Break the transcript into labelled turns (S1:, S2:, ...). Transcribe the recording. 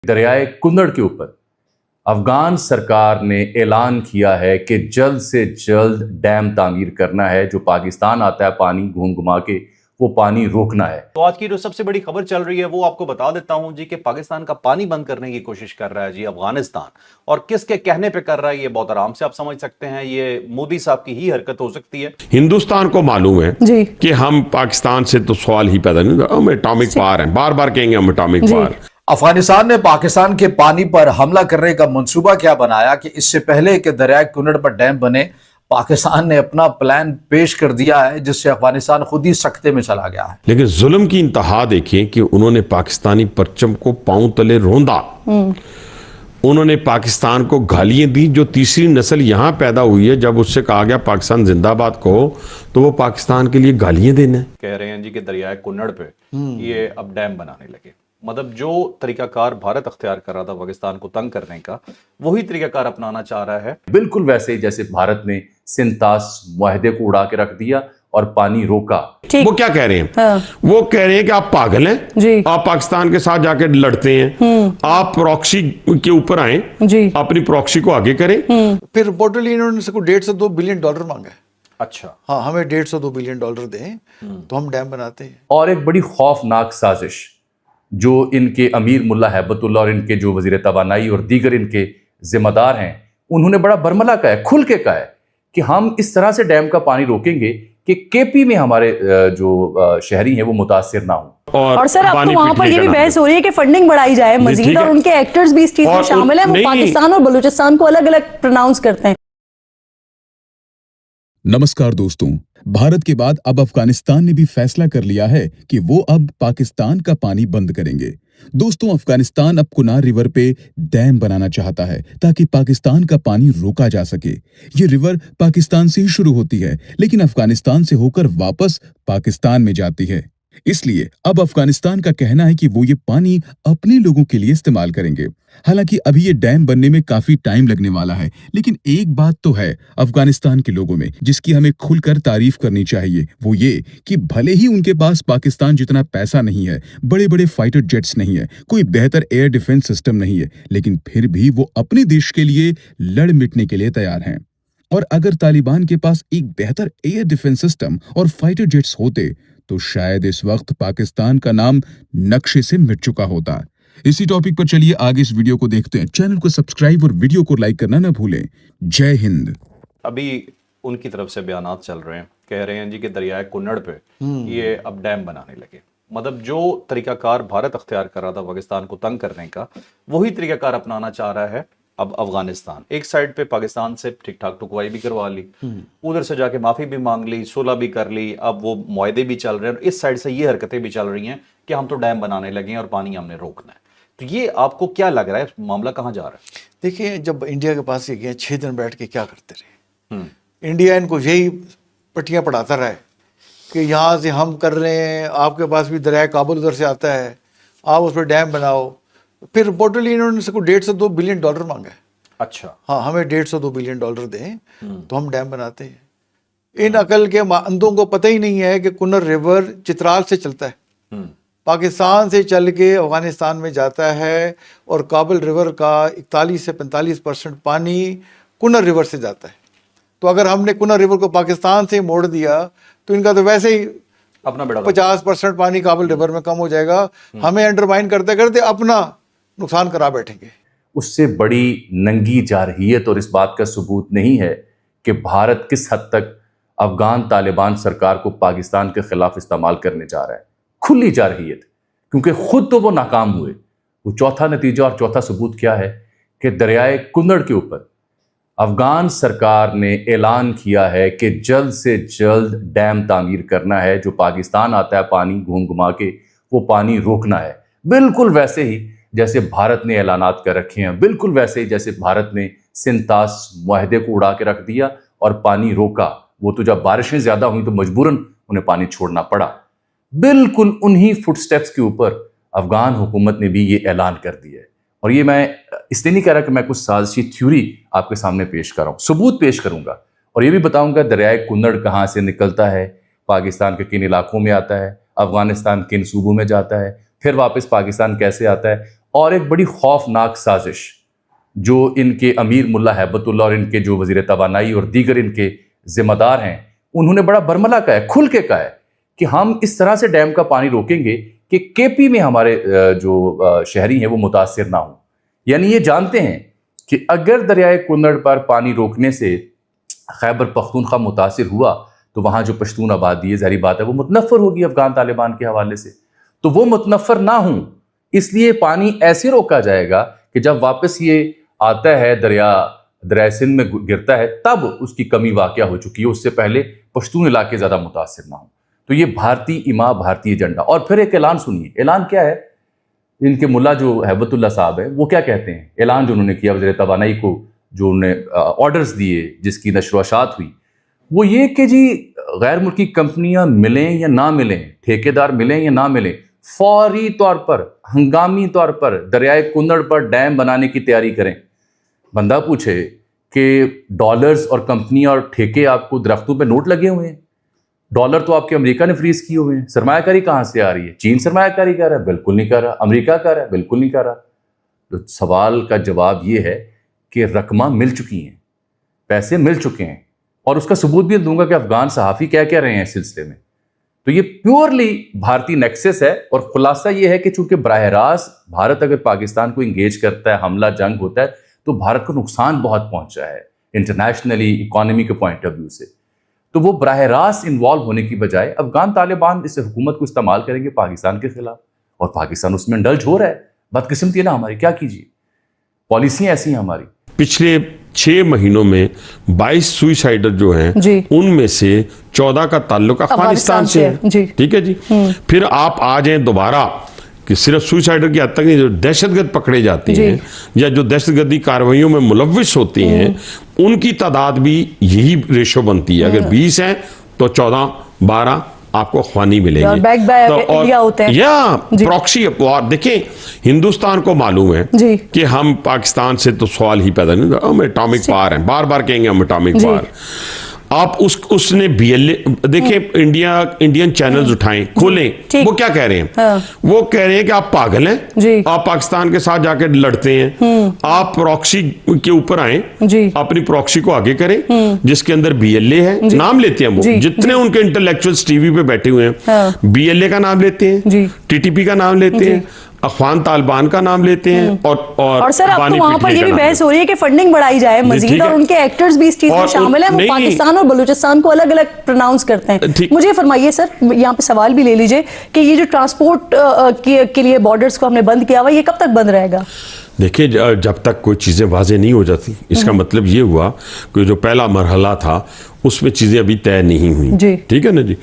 S1: दरियाए कुंदड़ के ऊपर अफगान सरकार ने ऐलान किया है कि जल्द से जल्द डैम तामीर करना है। जो पाकिस्तान आता है पानी घूम घुमा के, वो पानी रोकना है।
S2: तो आज की जो सबसे बड़ी खबर चल रही है वो आपको बता देता हूं जी कि पाकिस्तान का पानी बंद करने की कोशिश कर रहा है जी अफगानिस्तान। और किसके कहने पे कर रहा है ये बहुत आराम से आप समझ सकते हैं, ये मोदी साहब की ही हरकत हो सकती है।
S3: हिंदुस्तान को मालूम है जी कि हम पाकिस्तान से तो सवाल ही पैदा नहीं, हम एटॉमिक पावर हैं, बार बार कहेंगे हम एटॉमिक पावर।
S4: अफगानिस्तान ने पाकिस्तान के पानी पर हमला करने का मंसूबा क्या बनाया कि इससे पहले कि दरियाए कुंदड़ पर डैम बने, पाकिस्तान ने अपना प्लान पेश कर दिया है, जिससे अफगानिस्तान खुद ही सख्ते में चला गया है।
S3: लेकिन जुल्म की इंतहा देखिए कि उन्होंने पाकिस्तानी परचम को पांव तले रौंदा। उन्होंने पाकिस्तान को गालियां दी। जो तीसरी नस्ल यहां पैदा हुई है, जब उससे कहा गया पाकिस्तान जिंदाबाद कहो, तो वो पाकिस्तान के लिए गालियां देने
S2: कह रहे हैं जी कि दरियाए कुन्नड़ पे ये अब डैम बनाने लगे। मतलब जो तरीकाकार भारत अख्तियार कर रहा था पाकिस्तान को तंग करने का, वही तरीकाकार अपनाना चाह रहा है।
S1: बिल्कुल वैसे ही जैसे भारत ने सिंतास मुआहदे को उड़ा के रख दिया और पानी रोका।
S3: वो क्या कह रहे हैं? वो कह रहे हैं कि आप पागल हैं जी। आप पाकिस्तान के साथ जाके लड़ते हैं, आप प्रॉक्सी के ऊपर आए जी, अपनी प्रॉक्सी को आगे करें।
S5: फिर रिपोर्टली इन्होंने से $150-2 बिलियन मांगा है।
S2: अच्छा
S5: हाँ, हमें $150-2 बिलियन दें तो हम डैम बनाते हैं।
S1: और एक बड़ी खौफनाक साजिश जो इनके अमीर मुल्ला हैबतुल्ला और इनके जो वजीर तवानाई और दीगर इनके जिम्मेदार हैं, उन्होंने बड़ा बरमला कहा है, खुल के कहा है कि हम इस तरह से डैम का पानी रोकेंगे कि केपी में हमारे जो शहरी हैं वो मुतासिर ना हो।
S6: और सर अब तो वहां पर ये भी बहस हो रही है कि फंडिंग बढ़ाई जाए मजीद, और उनके एक्टर्स भी इस चीज में शामिल हैं। वो पाकिस्तान और बलूचिस्तान को अलग अलग प्रोनाउंस करते हैं।
S7: नमस्कार दोस्तों, भारत के बाद अब अफगानिस्तान ने भी फैसला कर लिया है कि वो अब पाकिस्तान का पानी बंद करेंगे। दोस्तों, अफगानिस्तान अब कुनार रिवर पे डैम बनाना चाहता है ताकि पाकिस्तान का पानी रोका जा सके। ये रिवर पाकिस्तान से ही शुरू होती है, लेकिन अफगानिस्तान से होकर वापस पाकिस्तान में जाती है। इसलिए अब अफगानिस्तान का कहना है कि वो ये पानी अपने लोगों के लिए इस्तेमाल करेंगे। हालांकि अभी ये डैम बनने में काफी टाइम लगने वाला है, लेकिन एक बात तो है अफगानिस्तान के लोगों में जिसकी हमें खुलकर तारीफ करनी चाहिए, वो ये कि भले ही उनके पास पाकिस्तान जितना पैसा नहीं है, बड़े बड़े फाइटर जेट्स नहीं है, कोई बेहतर एयर डिफेंस सिस्टम नहीं है, लेकिन फिर भी वो अपने देश के लिए लड़ मिटने के लिए तैयार हैं। और अगर तालिबान के पास एक बेहतर एयर डिफेंस सिस्टम और फाइटर जेट्स होते तो शायद इस वक्त पाकिस्तान का नाम नक्शे से मिट चुका होता। इसी टॉपिक पर चलिए आगे इस वीडियो को देखते हैं। चैनल को सब्सक्राइब और वीडियो को लाइक करना न भूलें। जय हिंद।
S2: अभी उनकी तरफ से बयानात चल रहे हैं, कह रहे हैं जी कि दरियाए कुन्नड़ पे ये अब डैम बनाने लगे। मतलब जो तरीकाकार भारत अख्तियार कर रहा था पाकिस्तान को तंग करने का, वही तरीकाकार अपनाना चाह रहा है अब अफगानिस्तान। एक साइड पे पाकिस्तान से ठीक ठाक टुकवाई भी करवा ली, उधर से जाके माफी भी मांग ली, सुलह भी कर ली, अब वो मुआहदे भी चल रहे हैं, और इस साइड से ये हरकतें भी चल रही हैं कि हम तो डैम बनाने लगे हैं और पानी हमने रोकना है। तो ये आपको क्या लग रहा है, मामला कहाँ जा रहा है?
S5: देखिए, जब इंडिया के पास ये गए 6 दिन बैठ के क्या करते रहे, इंडिया इनको यही पट्टियां पढ़ाता रहा है कि यहाँ से हम कर रहे हैं, आपके पास भी दरिया काबुल उधर से आता है, आप उस पर डैम बनाओ। फिर रिपोर्टली इन्होंने से $150-2 बिलियन मांगा है। अच्छा हाँ, हमें $150-2 बिलियन दें तो हम डैम बनाते हैं। इन अकल के अंधों को पता ही नहीं है कि कुन्नर रिवर चित्राल से चलता है, पाकिस्तान से चल के अफगानिस्तान में जाता है, और काबुल रिवर का 41 से 45% पानी कुन्नर रिवर से जाता है। तो अगर हमने कुन्नर रिवर को पाकिस्तान से मोड़ दिया तो इनका तो वैसे ही अपना 50% पानी काबुल रिवर में कम हो जाएगा। हमें अंडरमाइन करते करते अपना नुकसान करा बैठेंगे।
S1: उससे बड़ी नंगी जारहियत और इस बात का सबूत नहीं है कि भारत किस हद तक अफगान तालिबान सरकार को पाकिस्तान के खिलाफ इस्तेमाल करने जा रहा है। खुली जारहियत, क्योंकि खुद तो वो नाकाम हुए। वो चौथा नतीजा और चौथा सबूत क्या है कि दरियाए कुंदड़ के ऊपर अफगान सरकार ने ऐलान किया है कि जल्द से जल्द डैम तामीर करना है। जो पाकिस्तान आता है पानी घूम घुमा के, वो पानी रोकना है। बिल्कुल वैसे ही जैसे भारत ने ऐलानात कर रखे हैं, बिल्कुल वैसे ही जैसे भारत ने सिंतास मुआहदे को उड़ा के रख दिया और पानी रोका। वो तो जब बारिशें ज्यादा हुई तो मजबूरन उन्हें पानी छोड़ना पड़ा। बिल्कुल उन्हीं फुटस्टेप्स के ऊपर अफगान हुकूमत ने भी ये ऐलान कर दिया है। और ये मैं इसलिए नहीं कह रहा कि मैं कुछ साजिशी थ्योरी आपके सामने पेश कर रहा हूँ, सबूत पेश करूंगा और ये भी बताऊंगा दरियाए कुन्नड़ कहाँ से निकलता है, पाकिस्तान के किन इलाकों में आता है, अफगानिस्तान किन सूबों में जाता है, फिर वापस पाकिस्तान कैसे आता है और एक बड़ी खौफनाक साजिश जो इनके अमीर मुल्ला हैबतुल्ला और इनके जो वजीर तवानाई और दीगर इनके जिम्मेदार हैं, उन्होंने बड़ा बरमला कहा है, खुल के कहा है कि हम इस तरह से डैम का पानी रोकेंगे कि केपी में हमारे जो शहरी हैं वो मुतासिर ना हो। यानी ये जानते हैं कि अगर दरियाए कुन्नड़ पर पानी रोकने से खैबर पख्तूनख्वा मुतासिर हुआ तो वहाँ जो पश्तून आबादी है, ज़ाहिर बात है वो मुतनफ़र होगी अफ़गान तालिबान के हवाले से। तो वो मुतनफ़र ना हों, इसलिए पानी ऐसे रोका जाएगा कि जब वापस ये आता है दरिया सिंध में गिरता है तब उसकी कमी वाक़या हो चुकी है, उससे पहले पश्तून इलाके ज़्यादा मुतासिर ना हों। तो ये भारतीय इमा, भारतीय एजेंडा। और फिर एक ऐलान सुनिए, ऐलान क्या है? इनके मुल्ला जो हैबतुल्ला साहब है वो क्या कहते हैं? ऐलान जो उन्होंने किया वज़ीर तवानाई को, जो उन्हें ऑर्डर्स दिए, जिसकी नशर-ओ-शात हुई, वो ये कि जी गैर मुल्की कंपनियां मिलें या ना मिलें, ठेकेदार मिलें या ना मिलें, फौरी तौर पर, हंगामी तौर पर दरियाए कुन्नड़ पर डैम बनाने की तैयारी करें। बंदा पूछे कि डॉलर्स और कंपनियां और ठेके आपको दरख्तों पे नोट लगे हुए हैं, डॉलर तो आपके अमेरिका ने फ्रीज किए हुए हैं, सरमायाकारी कहाँ से आ रही है? चीन सरमायाकारी कर रहा है? बिल्कुल नहीं कर रहा। अमेरिका कर रहा है? बिल्कुल नहीं कर रहा। तो सवाल का जवाब ये है कि रकमा मिल चुकी हैं, पैसे मिल चुके हैं, और उसका सबूत भी दूंगा कि अफगान सहाफ़ी क्या कह रहे हैं इस सिलसिले में। तो ये प्योरली भारतीय नेक्सस है, और खुलासा ये है कि चूंकि बराह रास्त भारत अगर पाकिस्तान को इंगेज करता है, हमला जंग होता है, तो भारत को नुकसान बहुत पहुंचा है इंटरनेशनली, इकोनॉमी के पॉइंट ऑफ व्यू से। तो वो बराह रास्त इन्वॉल्व होने की बजाय अफगान तालिबान इस हुकूमत को इस्तेमाल करेंगे पाकिस्तान के खिलाफ, और पाकिस्तान उसमें इंडल्ज हो रहा है। बदकिस्मती है ना हमारी, क्या कीजिए, पॉलिसियां ऐसी हैं हमारी।
S3: पिछले 6 महीनों में 22 सुइसाइडर जो हैं, उनमें से 14 का ताल्लुक अफगानिस्तान से है। ठीक है जी। फिर आप आ जाएं दोबारा कि सिर्फ सुइसाइडर की हद तक नहीं, जो दहशतगर्द पकड़े जाते हैं या जो दहशतगर्दी कार्रवाइयों में मुलव्विस होती हैं, उनकी तादाद भी यही रेशो बनती है। अगर 20 हैं तो 14-12 आपको अफगानी मिलेंगे,
S6: और बैक बाय इंडिया होते हैं, या
S3: प्रॉक्सी वॉर। देखिए, हिंदुस्तान को मालूम है कि हम पाकिस्तान से तो सवाल ही पैदा नहीं, हम एटॉमिक पावर हैं, बार बार कहेंगे हम एटॉमिक पावर। आप उसने BLA देखिए, इंडियन चैनल्स उठाएं, खोलें, वो क्या कह रहे हैं? वो कह रहे हैं कि आप पागल हैं, आप पाकिस्तान के साथ जाकर लड़ते हैं, आप प्रॉक्सी के ऊपर आए, अपनी प्रॉक्सी को आगे करें जिसके अंदर BLA है, नाम लेते हैं वो, जितने उनके इंटेलेक्चुअल्स टीवी पे बैठे हुए हैं, BLA का नाम लेते हैं, TTP का नाम लेते हैं, अफगान तालिबान का नाम लेते हैं, और
S6: सर अब तो वहां पर ये भी बहस हो रही है कि फंडिंग बढ़ाई जाए मजीद, और उनके एक्टर्स भी इस चीज में शामिल हैं, वो पाकिस्तान और बलूचिस्तान को अलग अलग प्रोनाउंस करते हैं। मुझे फरमाइए सर, यहाँ पे सवाल भी ले लीजिए कि ये जो ट्रांसपोर्ट के लिए बॉर्डर्स को हमने बंद किया हुआ, ये कब तक बंद रहेगा?
S3: देखिए, जब तक कोई चीजें वाजे नहीं हो जाती, इसका मतलब ये हुआ कि जो पहला मरहला था उसमें चीजें अभी तय नहीं हुई। ठीक है ना जी।